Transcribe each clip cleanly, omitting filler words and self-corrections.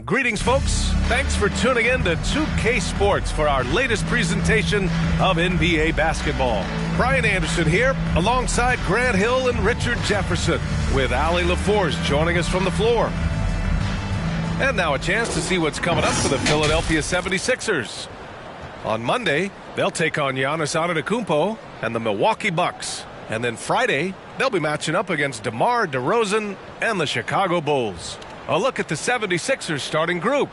Greetings, folks. Thanks for tuning in to 2K Sports for our latest presentation of NBA basketball. Brian Anderson here, alongside Grant Hill and Richard Jefferson, with Allie LaForce joining us from the floor. And now a chance to see what's coming up for the Philadelphia 76ers. On Monday, they'll take on Giannis Antetokounmpo and the Milwaukee Bucks. And then Friday, they'll be matching up against DeMar DeRozan and the Chicago Bulls. A look at the 76ers starting group.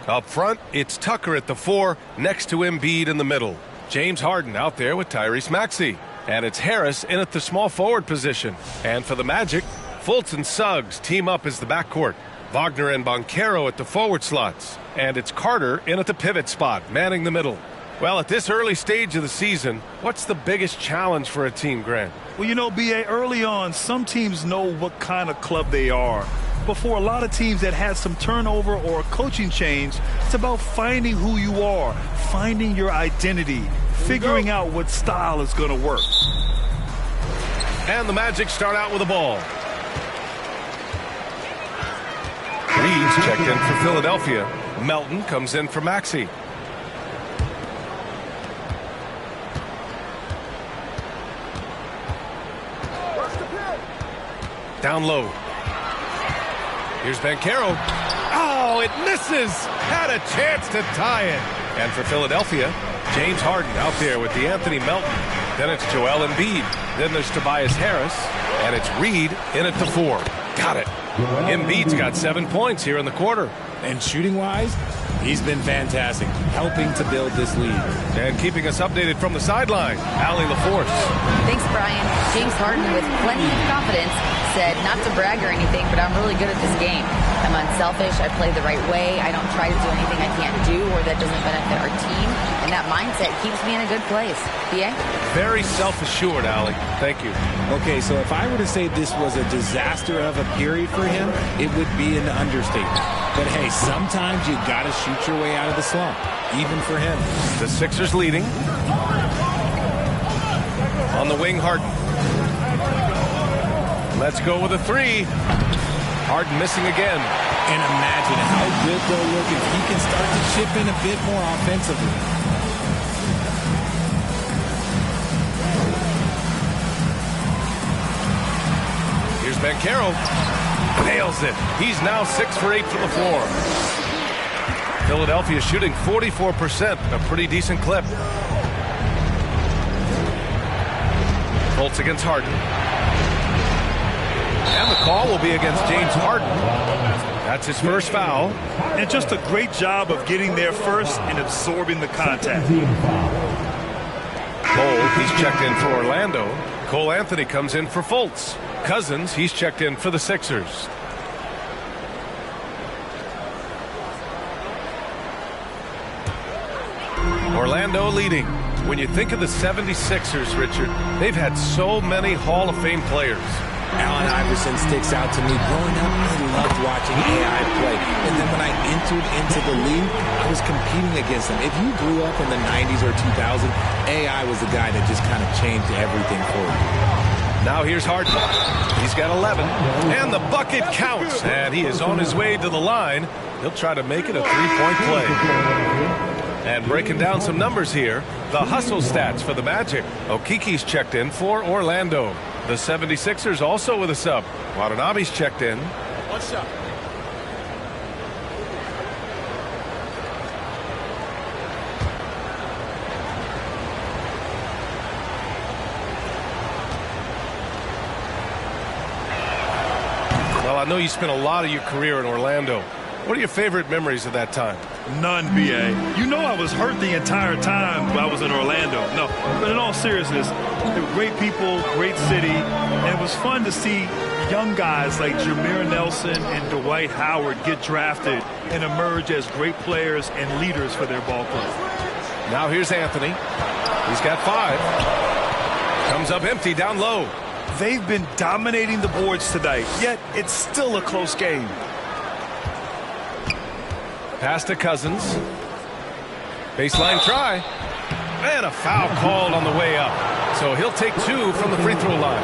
Up front, it's Tucker at the 4, next to Embiid in the middle. James Harden out there with Tyrese Maxey. And it's Harris in at the small forward position. And for the Magic, Fultz and Suggs team up as the backcourt. Wagner and Banchero at the forward slots. And it's Carter in at the pivot spot, manning the middle. Well, at this early stage of the season, what's the biggest challenge for a team, Grant? Well, you know, B.A., early on, some teams know what kind of club they are. But for a lot of teams that had some turnover or a coaching change, it's about finding who you are, finding your identity, figuring out what style is going to work. And the Magic start out with the ball. Reed's checked in for Philadelphia. Melton comes in for Maxey. Down low. Here's Banchero. Oh, it misses. Had a chance to tie it. And for Philadelphia, James Harden out there with DeAnthony Melton. Then it's Joel Embiid. Then there's Tobias Harris. And it's Reed in at the 4. Got it. Embiid's got 7 points here in the quarter. And shooting-wise, he's been fantastic, helping to build this lead. And keeping us updated from the sideline, Allie LaForce. Thanks, Brian. James Harden, with plenty of confidence, said not to brag or anything, but I'm really good at this game. I'm unselfish. I play the right way. I don't try to do anything I can't do or that doesn't benefit our team. And that mindset keeps me in a good place. B.A.? Very self-assured, Allie. Thank you. Okay, so if I were to say this was a disaster of a period for him, it would be an understatement. But hey, sometimes you got to shoot your way out of the slump, even for him. The Sixers leading. On the wing, Harden. Let's go with a 3. Harden missing again. And imagine how good they'll look if he can start to chip in a bit more offensively. Here's Banchero. Nails it. He's now 6 for 8 from the floor. Philadelphia shooting 44%, a pretty decent clip. Fultz against Harden. And the call will be against James Harden. That's his first foul. And just a great job of getting there first and absorbing the contact. Cole, he's checked in for Orlando. Cole Anthony comes in for Fultz. Cousins, he's checked in for the Sixers. Orlando leading. When you think of the 76ers, Richard, they've had so many Hall of Fame players. Allen Iverson sticks out to me. Growing up, I loved watching AI play. And then when I entered into the league, I was competing against him. If you grew up in the 90s or 2000, AI was the guy that just kind of changed everything for you. Now here's Harden. He's got 11. And the bucket counts. And he is on his way to the line. He'll try to make it a three-point play. And breaking down some numbers here, the hustle stats for the Magic. Okiki's checked in for Orlando. The 76ers also with a sub. Watanabe's checked in. What's up? Well, I know you spent a lot of your career in Orlando. What are your favorite memories of that time? None, B.A. You know I was hurt the entire time I was in Orlando. No, but in all seriousness, they were great people, great city, and it was fun to see young guys like Jameer Nelson and Dwight Howard get drafted and emerge as great players and leaders for their ball club. Now here's Anthony. He's got 5. Comes up empty down low. They've been dominating the boards tonight, yet it's still a close game. Pass to Cousins. Baseline try. And a foul called on the way up. So he'll take 2 from the free throw line.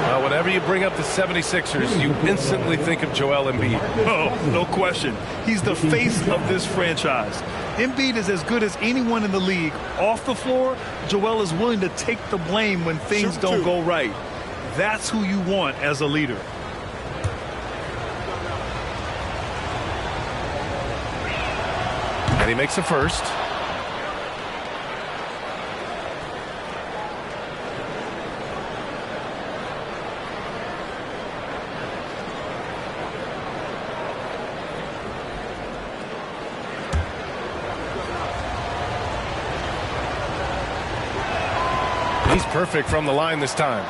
Well, when Whenever you bring up the 76ers, you instantly think of Joel Embiid. Oh, no question. He's the face of this franchise. Embiid is as good as anyone in the league. Off the floor, Joel is willing to take the blame when things don't go right. That's who you want as a leader. And he makes a first. He's perfect from the line this time.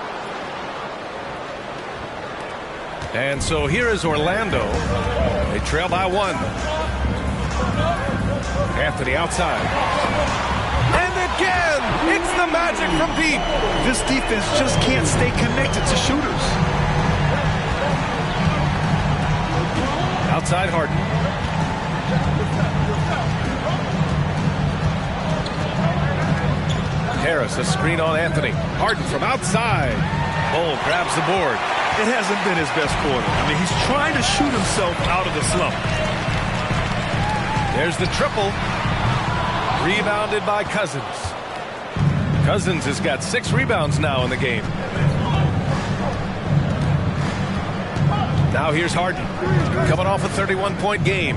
And so here is Orlando. They trail by 1. Anthony outside. And again, it's the Magic from deep. This defense just can't stay connected to shooters. Outside Harden. Harris, a screen on Anthony. Harden from outside. Bull grabs the board. It hasn't been his best quarter. I mean, he's trying to shoot himself out of the slump. There's the triple. Rebounded by Cousins. Cousins has got 6 rebounds now in the game. Now here's Harden. Coming off a 31-point game.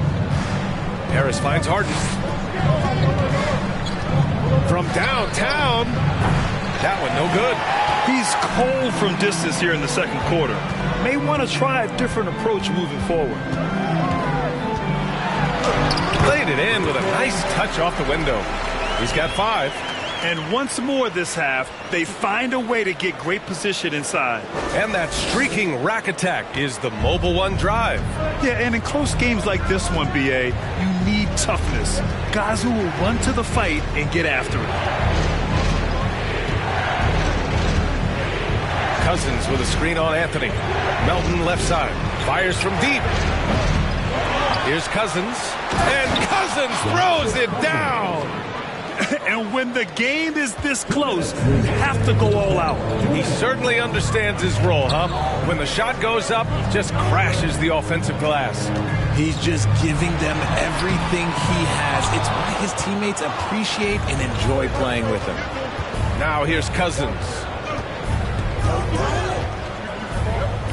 Harris finds Harden. From downtown. That one no good. He's cold from distance here in the second quarter. May want to try a different approach moving forward. Laid it in with a nice touch off the window. He's got 5. And once more this half, they find a way to get great position inside. And that streaking rack attack is the Mobile One drive. Yeah, and in close games like this one, BA, you need toughness. Guys who will run to the fight and get after it. Cousins with a screen on Anthony. Melton left side. Fires from deep. Here's Cousins. And Cousins throws it down. And when the game is this close, you have to go all out. He certainly understands his role, huh? When the shot goes up, just crashes the offensive glass. He's just giving them everything he has. It's why his teammates appreciate and enjoy playing with him. Now here's Cousins.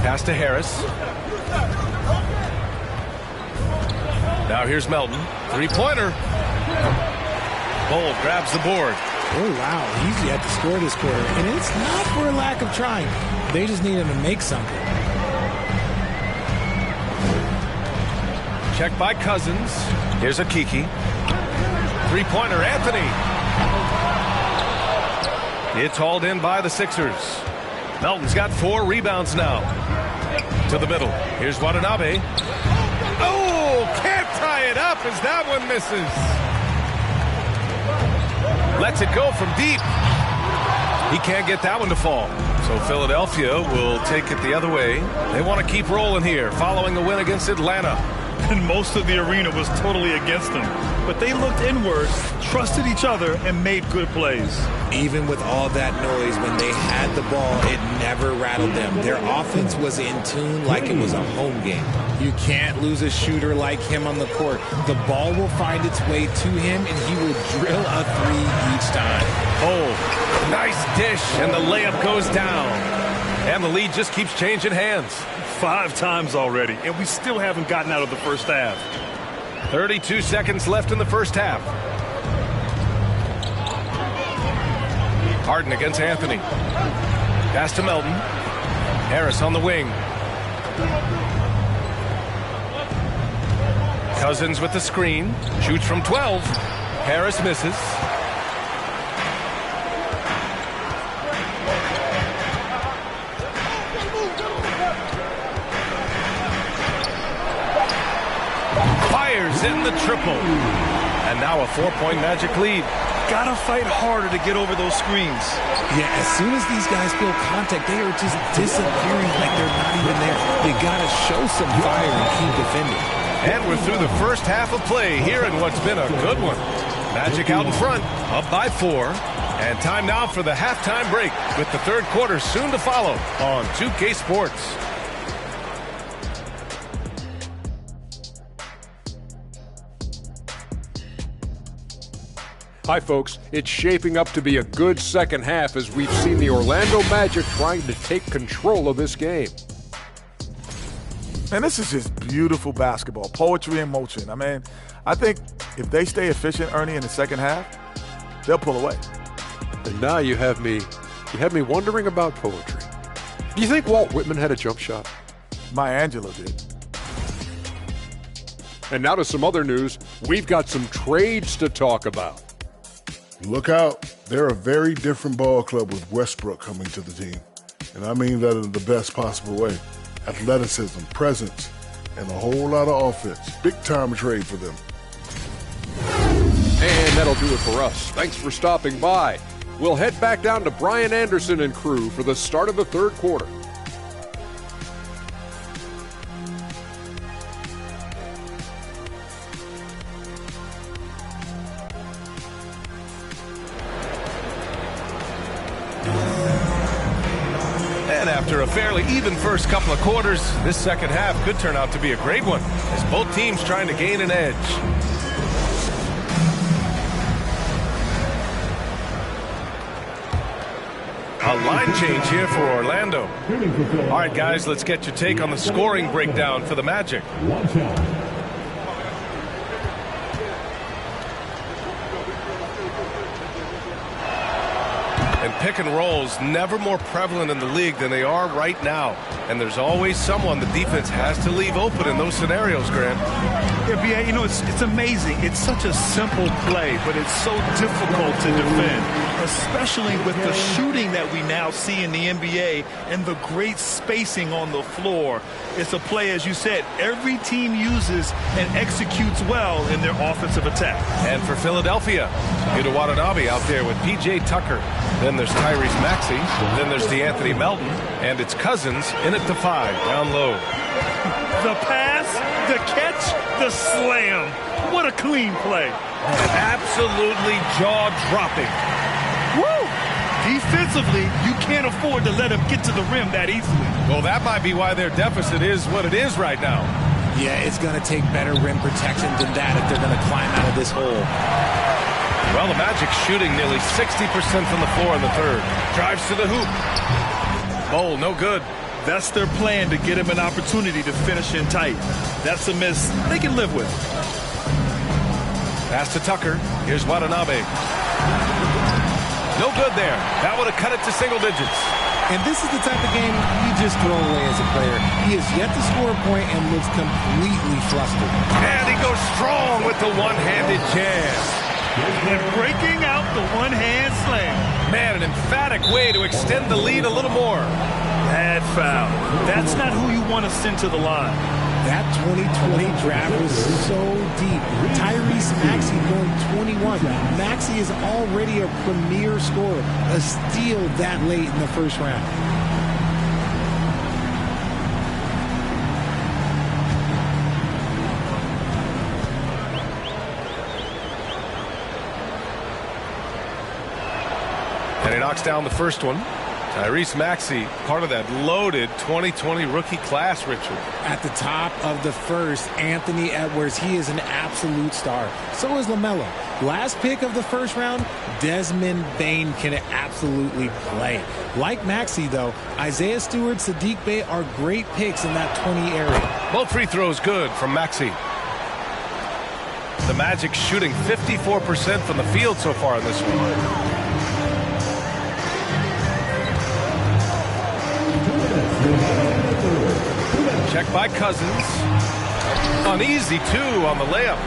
Pass to Harris. Now here's Melton. 3-pointer. Bull grabs the board. Oh, wow. He's yet to score this quarter. And it's not for a lack of trying. They just need him to make something. Check by Cousins. Here's a Kiki. 3-pointer, Anthony. It's hauled in by the Sixers. Melton's got 4 rebounds now. To the middle. Here's Watanabe. Oh, can't tie it up as that one misses. Lets it go from deep. He can't get that one to fall. So Philadelphia will take it the other way. They want to keep rolling here following the win against Atlanta. And most of the arena was totally against them. But they looked inward, trusted each other, and made good plays. Even with all that noise, when they had the ball, it never rattled them. Their offense was in tune like it was a home game. You can't lose a shooter like him on the court. The ball will find its way to him, and he will drill a 3 each time. Oh, nice dish, and the layup goes down. And the lead just keeps changing hands. 5 times already, and we still haven't gotten out of the first half. 32 seconds left in the first half. Harden against Anthony. Pass to Melton. Harris on the wing. Cousins with the screen. Shoots from 12. Harris misses. Fires in the triple. And now a 4-point Magic lead. Gotta fight harder to get over those screens. Yeah, as soon as these guys feel contact, they are just disappearing like they're not even there. They gotta show some fire and keep defending. And we're through the first half of play here in what's been a good one. Magic out in front, up by 4. And time now for the halftime break with the third quarter soon to follow on 2K Sports. Hi, folks. It's shaping up to be a good second half as we've seen the Orlando Magic trying to take control of this game. And this is just beautiful basketball, poetry in motion. I mean, I think if they stay efficient, Ernie, in the second half, they'll pull away. And now you have me wondering about poetry. Do you think Walt Whitman had a jump shot? Maya Angelou did. And now to some other news. We've got some trades to talk about. Look out. They're a very different ball club with Westbrook coming to the team. And I mean that in the best possible way. Athleticism, presence, and a whole lot of offense. Big time trade for them. And that'll do it for us. Thanks for stopping by. We'll head back down to Brian Anderson and crew for the start of the third quarter. And after a fairly even first couple of quarters, this second half could turn out to be a great one as both teams trying to gain an edge. A line change here for Orlando. All right, guys, let's get your take on the scoring breakdown for the Magic. And pick and rolls never more prevalent in the league than they are right now. And there's always someone the defense has to leave open in those scenarios, Grant. Yeah, B.A., you know, it's amazing. It's such a simple play, but it's so difficult to defend, especially with the shooting that we now see in the NBA and the great spacing on the floor. It's a play, as you said, every team uses and executes well in their offensive attack. And for Philadelphia, Yuta Watanabe out there with P.J. Tucker. Then there's Tyrese Maxey. Then there's DeAnthony Melton. And it's Cousins in at the 5, down low. The pass, the catch, the slam. What a clean play. Absolutely jaw-dropping. Woo! Defensively, you can't afford to let him get to the rim that easily. Well, that might be why their deficit is what it is right now. Yeah, it's going to take better rim protection than that if they're going to climb out of this hole. Well, the Magic shooting nearly 60% from the floor in the third. Drives to the hoop. Bowl, no good. That's their plan, to get him an opportunity to finish in tight. That's a miss they can live with. Pass to Tucker. Here's Watanabe. No good there. That would have cut it to single digits. And this is the type of game you just throw away as a player. He has yet to score a point and looks completely flustered. And he goes strong with the one-handed jam. And breaking out the one-hand slam. Man, an emphatic way to extend the lead a little more. Bad foul. That's not who you want to send to the line. That 2020 draft was so deep. Tyrese Maxey going 21. Maxey is already a premier scorer. A steal that late in the first round. And he knocks down the first one. Tyrese Maxey, part of that loaded 2020 rookie class, Richard. At the top of the first, Anthony Edwards, he is an absolute star. So is LaMelo. Last pick of the first round, Desmond Bane can absolutely play. Like Maxey, though, Isaiah Stewart, Sadiq Bey are great picks in that 20 area. Both free throws good from Maxey. The Magic shooting 54% from the field so far in this one. Check by Cousins. Uneasy, too, on the layup.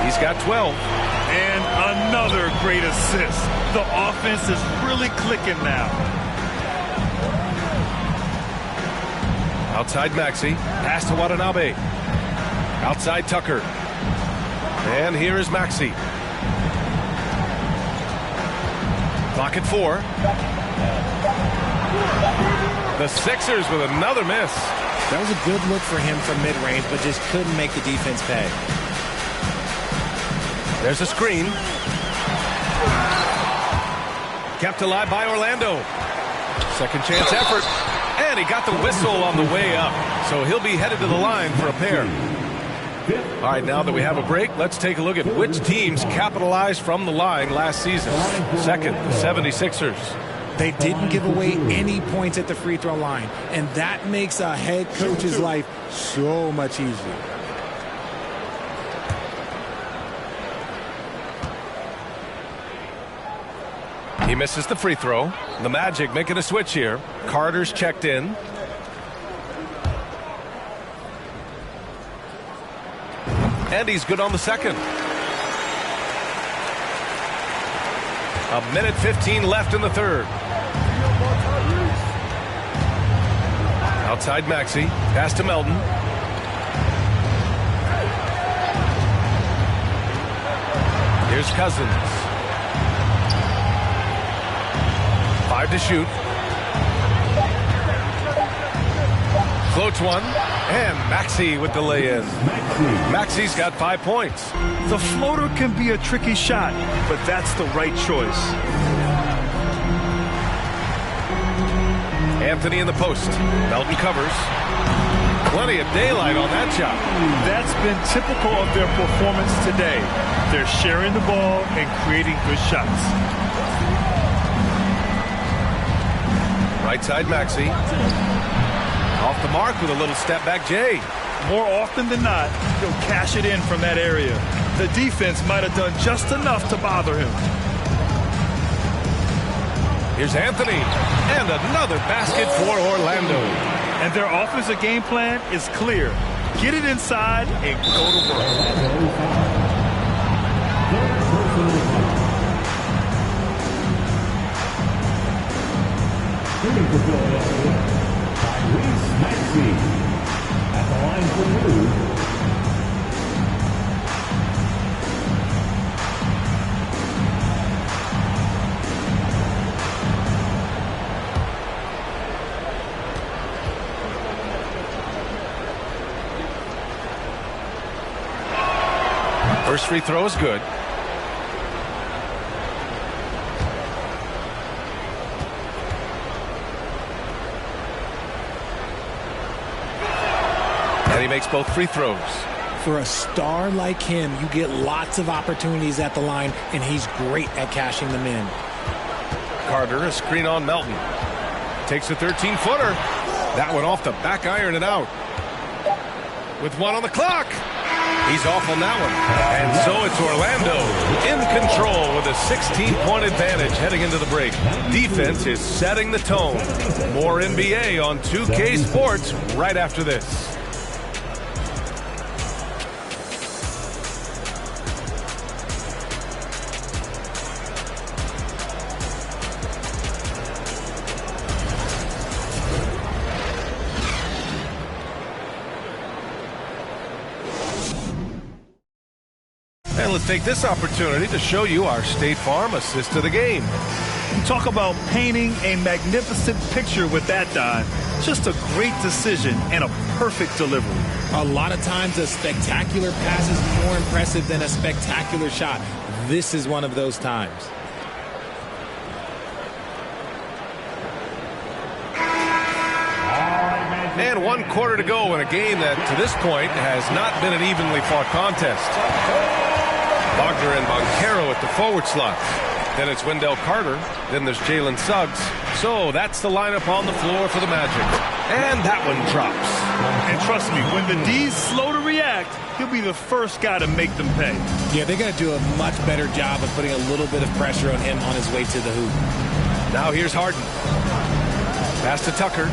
He's got 12. And another great assist. The offense is really clicking now. Outside Maxey. Pass to Watanabe. Outside Tucker. And here is Maxey. Clock at 4. The Sixers with another miss. That was a good look for him from mid-range, but just couldn't make the defense pay. There's a screen. Kept alive by Orlando. Second chance effort. And he got the whistle on the way up. So he'll be headed to the line for a pair. All right, now that we have a break, let's take a look at which teams capitalized from the line last season. Second, the 76ers. They didn't give away any points at the free throw line, and that makes a head coach's life so much easier. He misses the free throw. The Magic making a switch here. Carter's checked in. And he's good on the second. A minute 15 left in the third. Outside Maxey. Pass to Melton. Here's Cousins. 5 to shoot. Floats one. And Maxey with the lay-in. Maxey's got 5 points. The floater can be a tricky shot, but that's the right choice. Anthony in the post. Melton covers. Plenty of daylight on that shot. That's been typical of their performance today. They're sharing the ball and creating good shots. Right side Maxey. Off the mark with a little step back Jay. More often than not, he'll cash it in from that area. The defense might have done just enough to bother him. Here's Anthony. And another basket for Orlando. And their offensive game plan is clear. Get it inside and go to work. For Philadelphia, Tyrese Maxey at the line for 2. First free throw is good. And he makes both free throws. For a star like him, you get lots of opportunities at the line, and he's great at cashing them in. Carter, a screen on Melton. Takes a 13-footer. That one off the back iron and out. With 1 on the clock. He's off on that one. And so it's Orlando in control with a 16-point advantage heading into the break. Defense is setting the tone. More NBA on 2K Sports right after this. And let's take this opportunity to show you our State Farm assist to the game. You talk about painting a magnificent picture with that dive. Just a great decision and a perfect delivery. A lot of times a spectacular pass is more impressive than a spectacular shot. This is one of those times. And 1 quarter to go in a game that to this point has not been an evenly fought contest. Wagner and Boncaro at the forward slot. Then it's Wendell Carter. Then there's Jalen Suggs. So that's the lineup on the floor for the Magic. And that one drops. And trust me, when the D's slow to react, he'll be the first guy to make them pay. Yeah, they're going to do a much better job of putting a little bit of pressure on him on his way to the hoop. Now here's Harden. Pass to Tucker.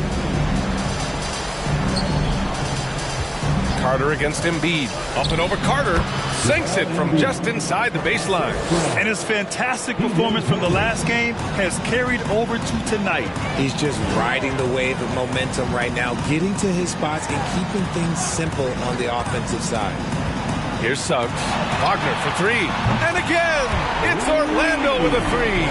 Carter against Embiid. Up and over Carter. Sinks it from just inside the baseline. And his fantastic performance from the last game has carried over to tonight. He's just riding the wave of momentum right now, getting to his spots and keeping things simple on the offensive side. Here's Suggs. Wagner for three. And again, it's Orlando with a three.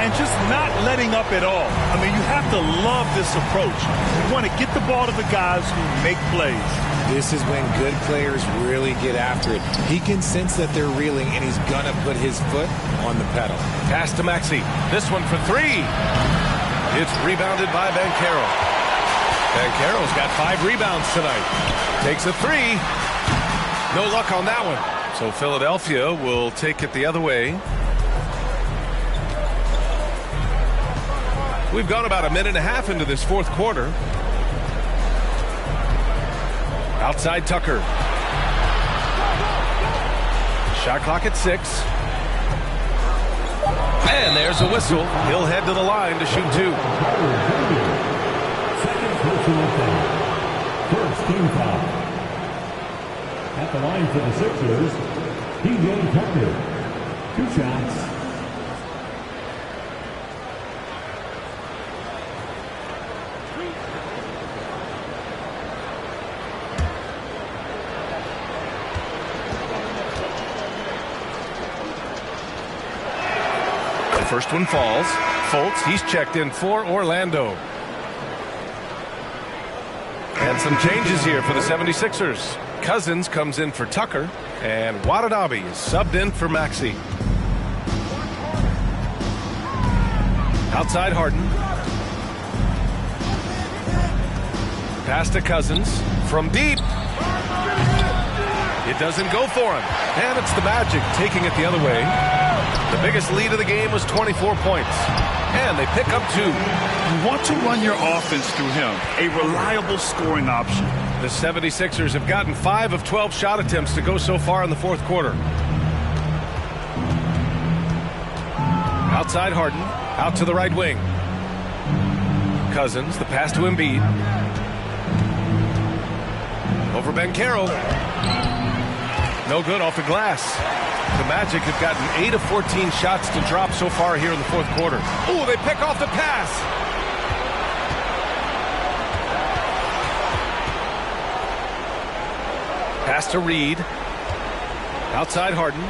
And just not letting up at all. I mean, you have to love this approach. You want to get the ball to the guys who make plays. This is when good players really get after it. He can sense that they're reeling, and he's going to put his foot on the pedal. Pass to Maxey. This one for three. It's rebounded by Banchero. Banchero's got 5 rebounds tonight. Takes a three. No luck on that one. So Philadelphia will take it the other way. We've gone about a minute and a half into this fourth quarter. Outside Tucker. Shot clock at 6. And there's a whistle. He'll head to the line to shoot 2. Second personal foul. First team foul. At the line for the Sixers, P.J. Tucker. 2 shots. First one falls. Fultz, he's checked in for Orlando. And some changes here for the 76ers. Cousins comes in for Tucker, and Watanabe is subbed in for Maxey. Outside Harden. Pass to Cousins from deep. It doesn't go for him. And it's the Magic taking it the other way. The biggest lead of the game was 24 points. And they pick up 2. You want to run your offense through him, a reliable scoring option. The 76ers have gotten 5 of 12 shot attempts to go so far in the fourth quarter. Outside Harden, out to the right wing. Cousins, the pass to Embiid. Over Banchero. No good off the glass. The Magic have gotten 8 of 14 shots to drop so far here in the fourth quarter. Oh, they pick off the pass. Pass to Reed. Outside Harden.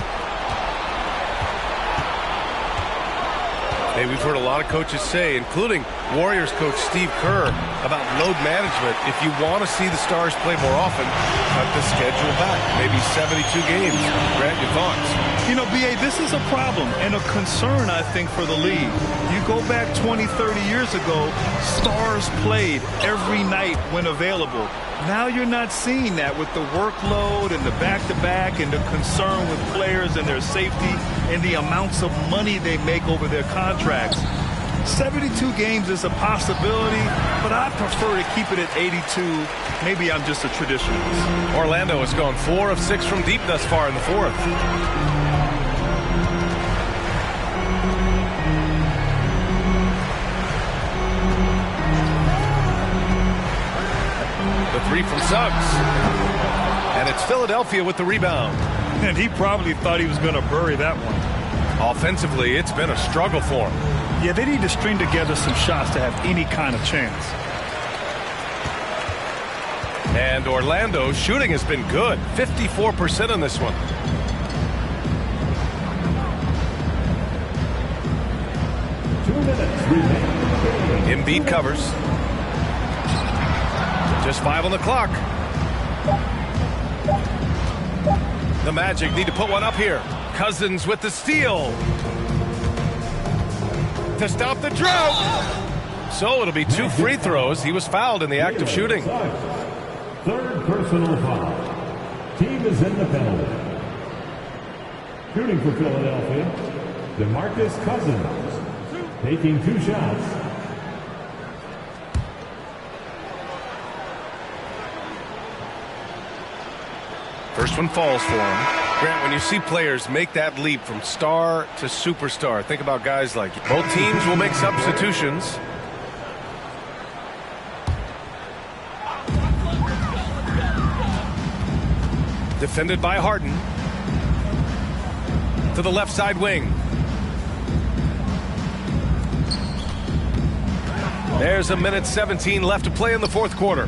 Hey, we've heard a lot of coaches say, including Warriors coach Steve Kerr, about load management. If you want to see the Stars play more often, cut the schedule back. Maybe 72 games. Grant, your thoughts? You know, B.A., this is a problem and a concern, I think, for the league. You go back 20, 30 years ago, Stars played every night when available. Now you're not seeing that with the workload and the back-to-back and the concern with players and their safety and the amounts of money they make over their contracts. 72 games is a possibility, but I prefer to keep it at 82. Maybe I'm just a traditionalist. Orlando has gone 4 of 6 from deep thus far in the fourth. The 3 from Suggs. And it's Philadelphia with the rebound. And he probably thought he was going to bury that one. Offensively, it's been a struggle for him. Yeah, they need to string together some shots to have any kind of chance. And Orlando's shooting has been good. 54% on this one. Embiid covers. Just 5 on the clock. The Magic need to put one up here. Cousins with the steal. To stop the drought. So it'll be 2 free throws. He was fouled in the act of shooting. Third personal foul. Team is in the penalty. Shooting for Philadelphia, DeMarcus Cousins. Taking 2 shots. First one falls for him. Grant, when you see players make that leap from star to superstar, think about guys like you. Both teams will make substitutions. Defended by Harden. To the left side wing. There's 1:17 left to play in the fourth quarter.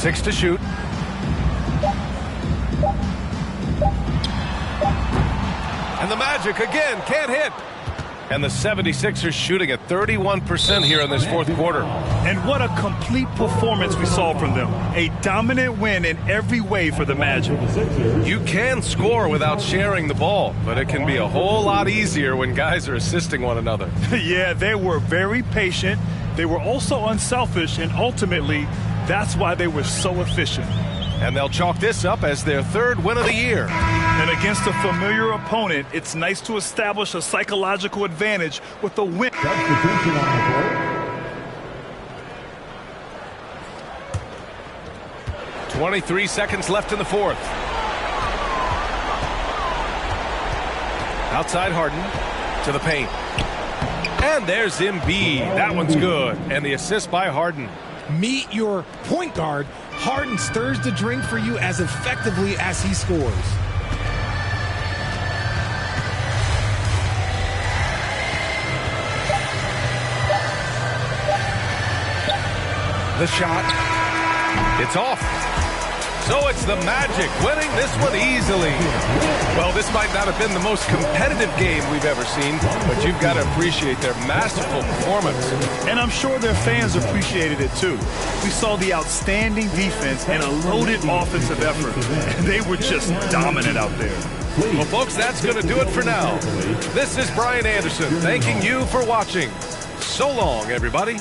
6 to shoot. And the Magic again can't hit. And the 76ers shooting at 31% here in this fourth quarter. And what a complete performance we saw from them. A dominant win in every way for the Magic. You can score without sharing the ball, but it can be a whole lot easier when guys are assisting one another. Yeah, they were very patient. They were also unselfish, and ultimately, that's why they were so efficient. And they'll chalk this up as their third win of the year. And against a familiar opponent, it's nice to establish a psychological advantage with a win. Substitution on the court. 23 seconds left in the fourth. Outside Harden to the paint. And there's Embiid. That one's good. And the assist by Harden. Meet your point guard. Harden stirs the drink for you as effectively as he scores. The shot. It's off. So it's the Magic winning this one easily. Well, this might not have been the most competitive game we've ever seen, but you've got to appreciate their masterful performance. And I'm sure their fans appreciated it too. We saw the outstanding defense and a loaded offensive effort. They were just dominant out there. Well, folks, that's going to do it for now. This is Brian Anderson thanking you for watching. So long, everybody.